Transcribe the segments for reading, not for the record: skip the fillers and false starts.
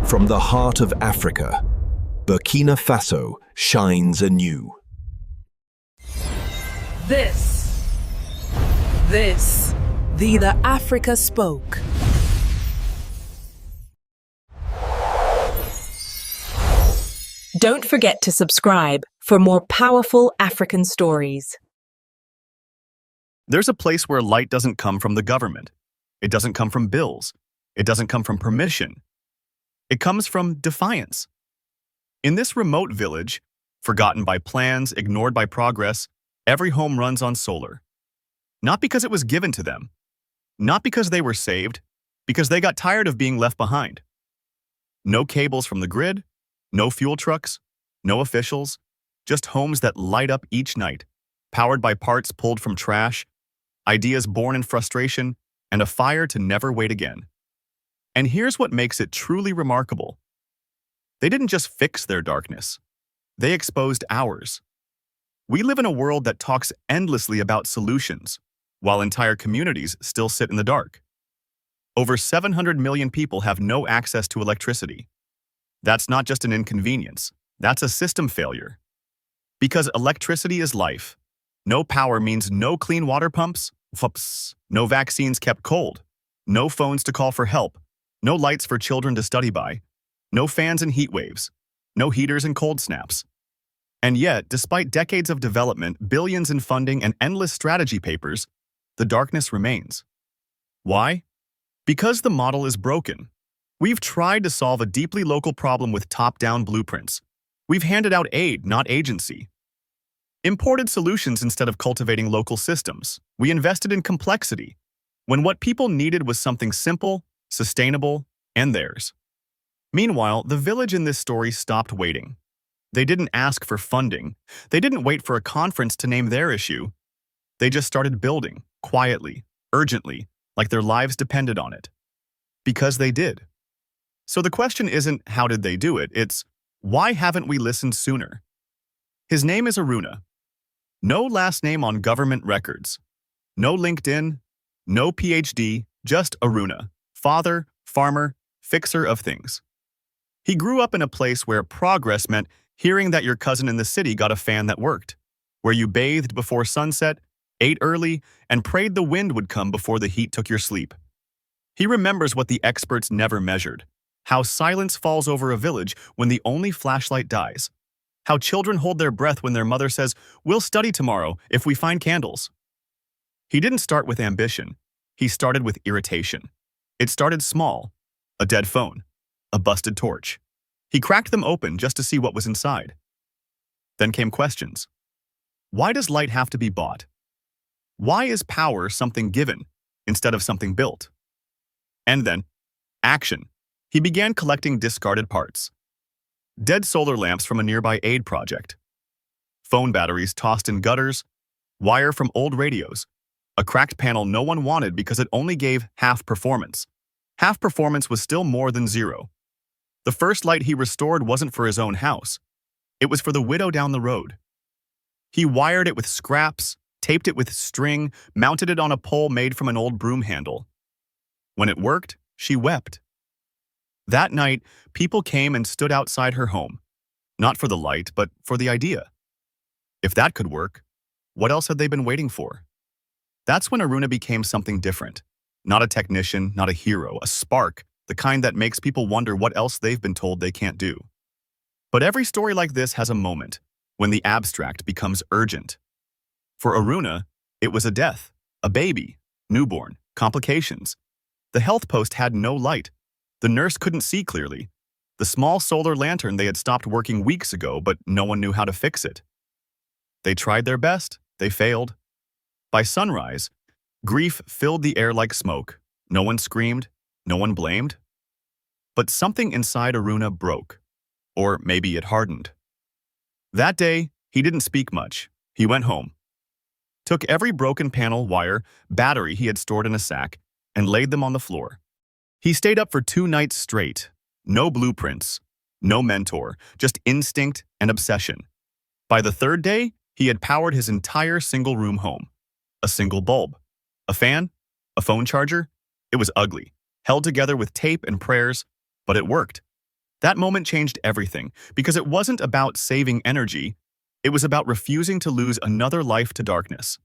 From the heart of Africa, Burkina Faso shines anew. The Africa spoke. Don't forget to subscribe for more powerful African stories. There's a place where light doesn't come from the government. It doesn't come from bills. It doesn't come from permission. It comes from defiance. In this remote village, forgotten by plans, ignored by progress, every home runs on solar. Not because it was given to them. Not because they were saved. Because they got tired of being left behind. No cables from the grid. No fuel trucks. No officials. Just homes that light up each night, powered by parts pulled from trash, ideas born in frustration, and a fire to never wait again. And here's what makes it truly remarkable. They didn't just fix their darkness. They exposed ours. We live in a world that talks endlessly about solutions, while entire communities still sit in the dark. Over 700 million people have no access to electricity. That's not just an inconvenience. That's a system failure. Because electricity is life. No power means no clean water pumps, no vaccines kept cold, no phones to call for help, no lights for children to study by, no fans in heat waves, no heaters in cold snaps. And yet, despite decades of development, billions in funding, and endless strategy papers, the darkness remains. Why? Because the model is broken. We've tried to solve a deeply local problem with top-down blueprints. We've handed out aid, not agency. Imported solutions instead of cultivating local systems. We invested in complexity, when what people needed was something simple, sustainable, and theirs. Meanwhile, the village in this story stopped waiting. They didn't ask for funding. They didn't wait for a conference to name their issue. They just started building, quietly, urgently, like their lives depended on it. Because they did. So the question isn't how did they do it, it's why haven't we listened sooner? His name is Arouna. No last name on government records. No LinkedIn, no PhD, just Arouna. Father, farmer, fixer of things. He grew up in a place where progress meant hearing that your cousin in the city got a fan that worked, where you bathed before sunset, ate early, and prayed the wind would come before the heat took your sleep. He remembers what the experts never measured, how silence falls over a village when the only flashlight dies, how children hold their breath when their mother says, "We'll study tomorrow if we find candles." He didn't start with ambition. He started with irritation. It started small, a dead phone, a busted torch. He cracked them open just to see what was inside. Then came questions. Why does light have to be bought? Why is power something given instead of something built? And then, action. He began collecting discarded parts. Dead solar lamps from a nearby aid project. Phone batteries tossed in gutters. Wire from old radios. A cracked panel no one wanted because it only gave half performance. Half performance was still more than zero. The first light he restored wasn't for his own house. It was for the widow down the road. He wired it with scraps, taped it with string, mounted it on a pole made from an old broom handle. When it worked, she wept. That night, people came and stood outside her home. Not for the light, but for the idea. If that could work, what else had they been waiting for? That's when Arouna became something different. Not a technician, not a hero, a spark, the kind that makes people wonder what else they've been told they can't do. But every story like this has a moment, when the abstract becomes urgent. For Arouna, it was a death, a baby, newborn, complications. The health post had no light. The nurse couldn't see clearly. The small solar lantern they had stopped working weeks ago, but no one knew how to fix it. They tried their best, they failed. By sunrise, grief filled the air like smoke. No one screamed, no one blamed. But something inside Arouna broke. Or maybe it hardened. That day, he didn't speak much. He went home. Took every broken panel, wire, battery he had stored in a sack, and laid them on the floor. He stayed up for 2 nights straight. No blueprints, no mentor, just instinct and obsession. By the 3rd day, he had powered his entire single-room home. A single bulb. A fan? A phone charger? It was ugly, held together with tape and prayers, but it worked. That moment changed everything because it wasn't about saving energy, it was about refusing to lose another life to darkness.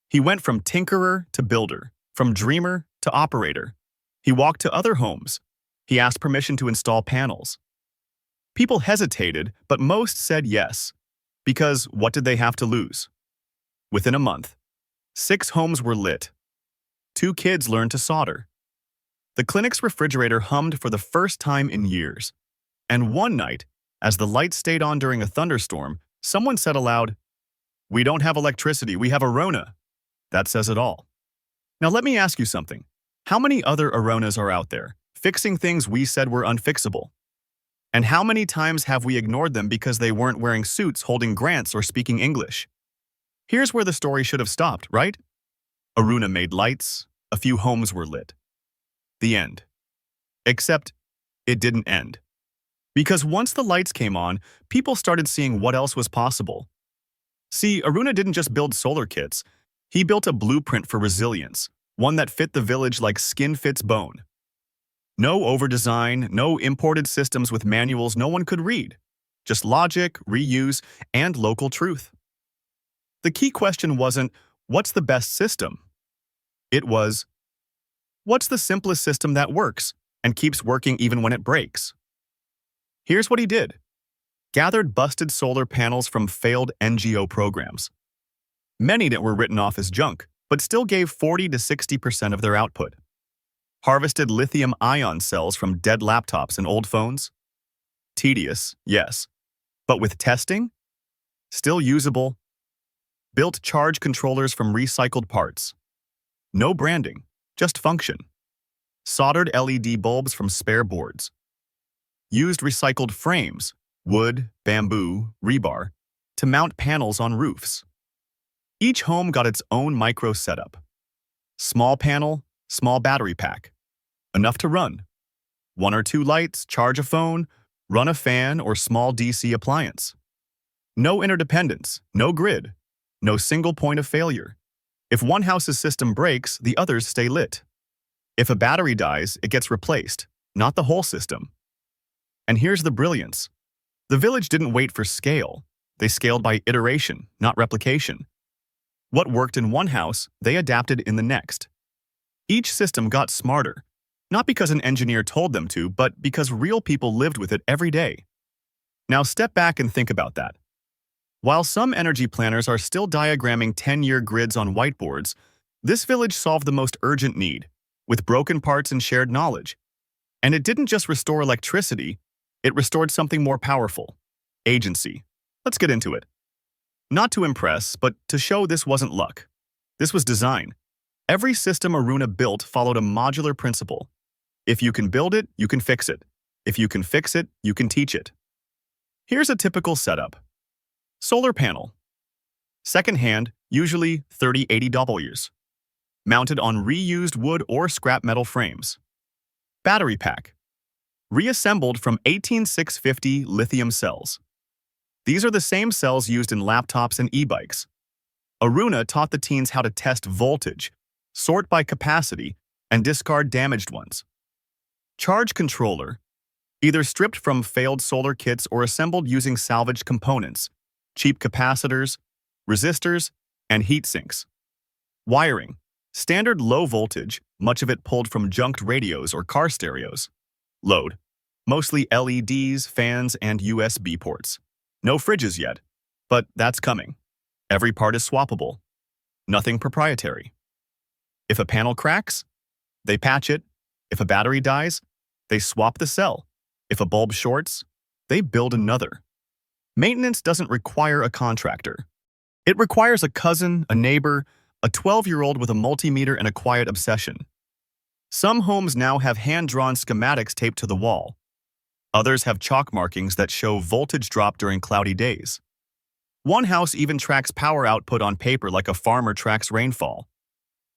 He went from tinkerer to builder, from dreamer to operator. He walked to other homes. He asked permission to install panels. People hesitated, but most said yes, because what did they have to lose? Within a month, 6 homes were lit. 2 kids learned to solder. The clinic's refrigerator hummed for the first time in years. And one night, as the lights stayed on during a thunderstorm, someone said aloud, "We don't have electricity, we have Arouna." That says it all. Now let me ask you something. How many other Arounas are out there, fixing things we said were unfixable? And how many times have we ignored them because they weren't wearing suits, holding grants, or speaking English? Here's where the story should have stopped, right? Arouna made lights, a few homes were lit. The end. Except, it didn't end. Because once the lights came on, people started seeing what else was possible. See, Arouna didn't just build solar kits. He built a blueprint for resilience, one that fit the village like skin fits bone. No over-design, no imported systems with manuals no one could read. Just logic, reuse, and local truth. The key question wasn't, what's the best system? It was, what's the simplest system that works and keeps working even when it breaks? Here's what he did. Gathered busted solar panels from failed NGO programs. Many that were written off as junk, but still gave 40 to 60% of their output. Harvested lithium-ion cells from dead laptops and old phones. Tedious, yes, but with testing, still usable. Built charge controllers from recycled parts. No branding, just function. Soldered LED bulbs from spare boards. Used recycled frames, wood, bamboo, rebar, to mount panels on roofs. Each home got its own micro setup. Small panel, small battery pack. Enough to run. 1 or 2 lights, charge a phone, run a fan or small DC appliance. No interdependence, no grid, no single point of failure. If one house's system breaks, the others stay lit. If a battery dies, it gets replaced, not the whole system. And here's the brilliance. The village didn't wait for scale. They scaled by iteration, not replication. What worked in one house, they adapted in the next. Each system got smarter, not because an engineer told them to, but because real people lived with it every day. Now step back and think about that. While some energy planners are still diagramming 10-year grids on whiteboards, this village solved the most urgent need, with broken parts and shared knowledge. And it didn't just restore electricity, it restored something more powerful: agency. Let's get into it. Not to impress, but to show this wasn't luck. This was design. Every system Arouna built followed a modular principle. If you can build it, you can fix it. If you can fix it, you can teach it. Here's a typical setup. Solar panel. Second-hand, usually $30–80. Mounted on reused wood or scrap metal frames. Battery pack. Reassembled from 18650 lithium cells. These are the same cells used in laptops and e-bikes. Arouna taught the teens how to test voltage, sort by capacity, and discard damaged ones. Charge controller. Either stripped from failed solar kits or assembled using salvaged components, cheap capacitors, resistors, and heat sinks. Wiring. Standard low voltage, much of it pulled from junked radios or car stereos. Load. Mostly LEDs, fans, and USB ports. No fridges yet, but that's coming. Every part is swappable. Nothing proprietary. If a panel cracks, they patch it. If a battery dies, they swap the cell. If a bulb shorts, they build another. Maintenance doesn't require a contractor. It requires a cousin, a neighbor, a 12-year-old with a multimeter and a quiet obsession. Some homes now have hand-drawn schematics taped to the wall. Others have chalk markings that show voltage drop during cloudy days. One house even tracks power output on paper like a farmer tracks rainfall.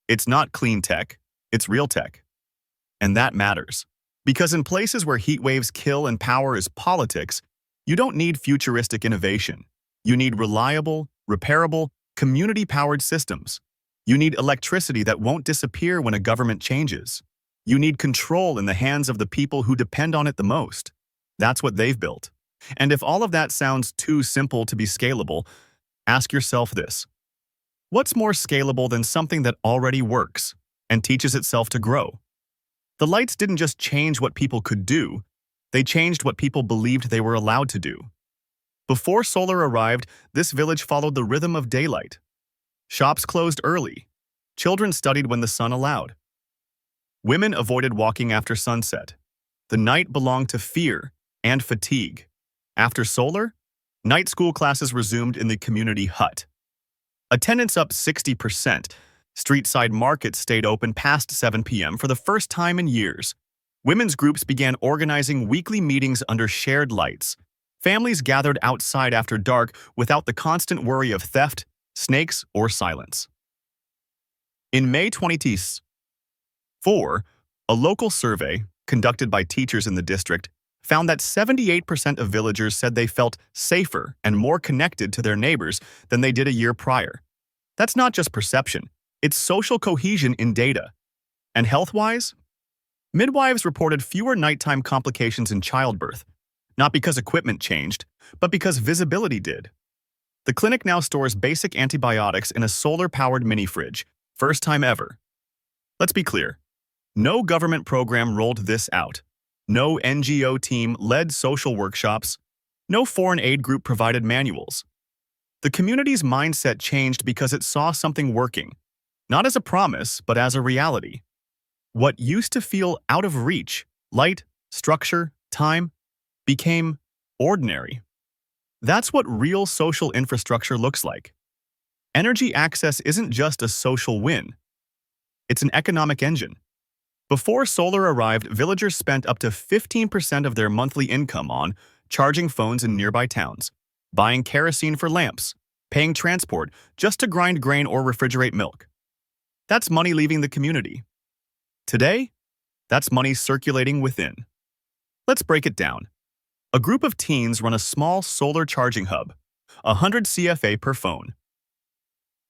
It's not clean tech, it's real tech. And that matters. Because in places where heat waves kill and power is politics, you don't need futuristic innovation. You need reliable, repairable, community-powered systems. You need electricity that won't disappear when a government changes. You need control in the hands of the people who depend on it the most. That's what they've built. And if all of that sounds too simple to be scalable, ask yourself this. What's more scalable than something that already works and teaches itself to grow? The lights didn't just change what people could do, they changed what people believed they were allowed to do. Before solar arrived, this village followed the rhythm of daylight. Shops closed early. Children studied when the sun allowed. Women avoided walking after sunset. The night belonged to fear and fatigue. After solar, night school classes resumed in the community hut. Attendance up 60%. Street-side markets stayed open past 7 p.m. for the first time in years. Women's groups began organizing weekly meetings under shared lights. Families gathered outside after dark without the constant worry of theft, snakes, or silence. In May 2024, a local survey, conducted by teachers in the district, found that 78% of villagers said they felt safer and more connected to their neighbors than they did a year prior. That's not just perception. It's social cohesion in data. And health-wise? Midwives reported fewer nighttime complications in childbirth, not because equipment changed, but because visibility did. The clinic now stores basic antibiotics in a solar-powered mini-fridge, first time ever. Let's be clear. No government program rolled this out. No NGO team led social workshops. No foreign aid group provided manuals. The community's mindset changed because it saw something working. Not as a promise, but as a reality. What used to feel out of reach, light, structure, time, became ordinary. That's what real social infrastructure looks like. Energy access isn't just a social win. It's an economic engine. Before solar arrived, villagers spent up to 15% of their monthly income on charging phones in nearby towns, buying kerosene for lamps, paying transport just to grind grain or refrigerate milk. That's money leaving the community. Today, that's money circulating within. Let's break it down. A group of teens run a small solar charging hub, 100 CFA per phone.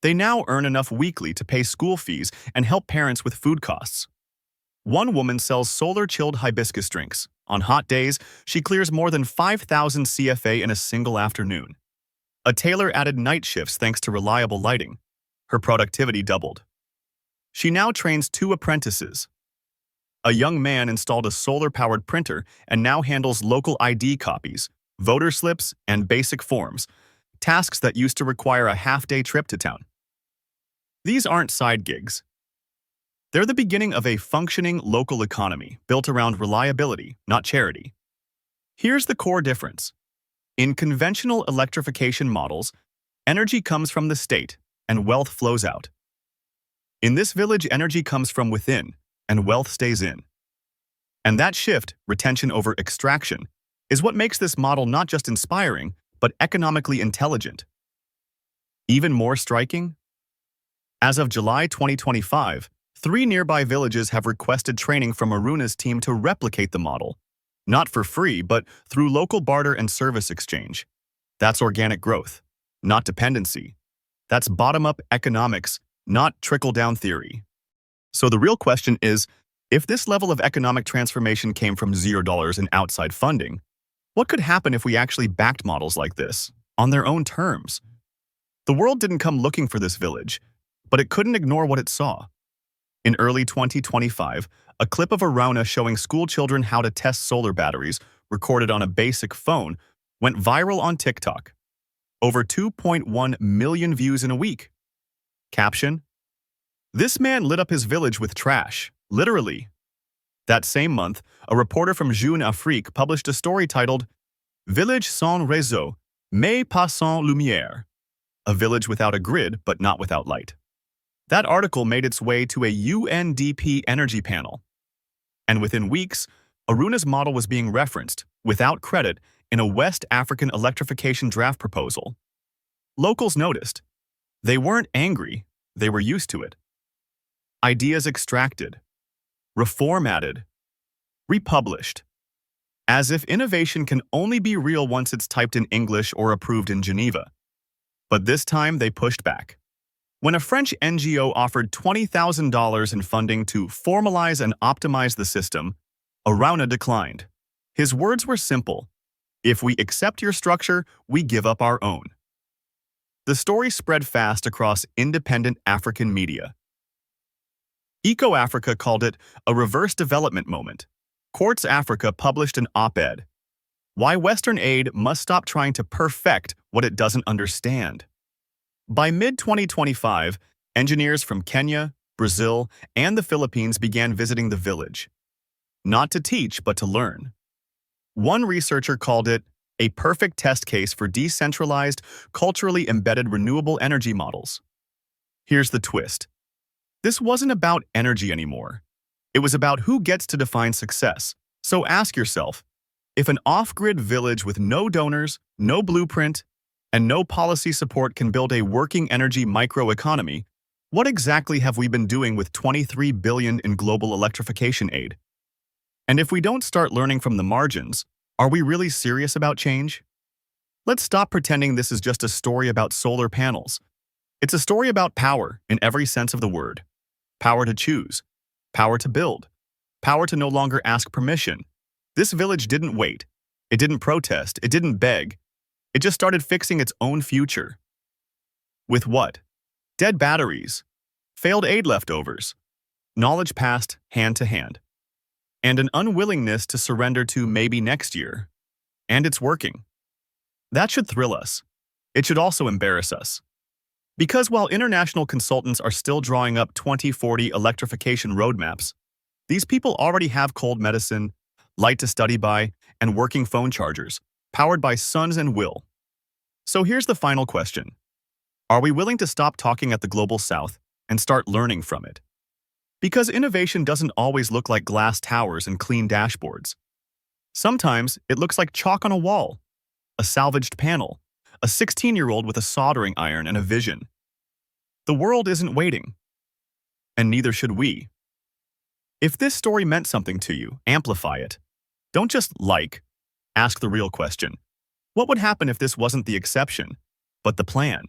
They now earn enough weekly to pay school fees and help parents with food costs. One woman sells solar-chilled hibiscus drinks. On hot days, she clears more than 5,000 CFA in a single afternoon. A tailor added night shifts thanks to reliable lighting. Her productivity doubled. She now trains 2 apprentices. A young man installed a solar-powered printer and now handles local ID copies, voter slips, and basic forms, tasks that used to require a half-day trip to town. These aren't side gigs. They're the beginning of a functioning local economy built around reliability, not charity. Here's the core difference. In conventional electrification models, energy comes from the state and wealth flows out. In this village, energy comes from within and wealth stays in. And that shift, retention over extraction, is what makes this model not just inspiring, but economically intelligent. Even more striking? As of July 2025, 3 nearby villages have requested training from Arouna's team to replicate the model, not for free, but through local barter and service exchange. That's organic growth, not dependency. That's bottom-up economics, not trickle-down theory. So the real question is, if this level of economic transformation came from $0 in outside funding, what could happen if we actually backed models like this, on their own terms? The world didn't come looking for this village, but it couldn't ignore what it saw. In early 2025, a clip of Arouna showing school children how to test solar batteries, recorded on a basic phone, went viral on TikTok. Over 2.1 million views in a week. Caption: "This man lit up his village with trash, literally." That same month, a reporter from Jeune Afrique published a story titled "Village sans réseau, mais pas sans lumière." A village without a grid, but not without light. That article made its way to a UNDP energy panel. And within weeks, Arouna's model was being referenced, without credit, in a West African electrification draft proposal. Locals noticed. They weren't angry, they were used to it. Ideas extracted, reformatted, republished. As if innovation can only be real once it's typed in English or approved in Geneva. But this time they pushed back. When a French NGO offered $20,000 in funding to formalize and optimize the system, Arouna declined. His words were simple. If we accept your structure, we give up our own. The story spread fast across independent African media. Eco-Africa called it a reverse development moment. Quartz Africa published an op-ed. Why Western aid must stop trying to perfect what it doesn't understand. By mid-2025, engineers from Kenya, Brazil, and the Philippines began visiting the village. Not to teach, but to learn. One researcher called it a perfect test case for decentralized, culturally embedded renewable energy models. Here's the twist. This wasn't about energy anymore. It was about who gets to define success. So ask yourself, if an off-grid village with no donors, no blueprint, and no policy support can build a working energy microeconomy, what exactly have we been doing with $23 billion in global electrification aid? And if we don't start learning from the margins, are we really serious about change? Let's stop pretending this is just a story about solar panels. It's a story about power in every sense of the word. Power to choose, power to build, power to no longer ask permission. This village didn't wait. It didn't protest. It didn't beg. It just started fixing its own future. With what? Dead batteries, failed aid leftovers, knowledge passed hand to hand, and an unwillingness to surrender to maybe next year. And it's working. That should thrill us. It should also embarrass us. Because while international consultants are still drawing up 2040 electrification roadmaps, these people already have cold medicine, light to study by, and working phone chargers, powered by suns and will. So here's the final question. Are we willing to stop talking at the global south and start learning from it? Because innovation doesn't always look like glass towers and clean dashboards. Sometimes it looks like chalk on a wall, a salvaged panel, a 16-year-old with a soldering iron and a vision. The world isn't waiting, and neither should we. If this story meant something to you, amplify it. Don't just ask the real question. What would happen if this wasn't the exception, but the plan?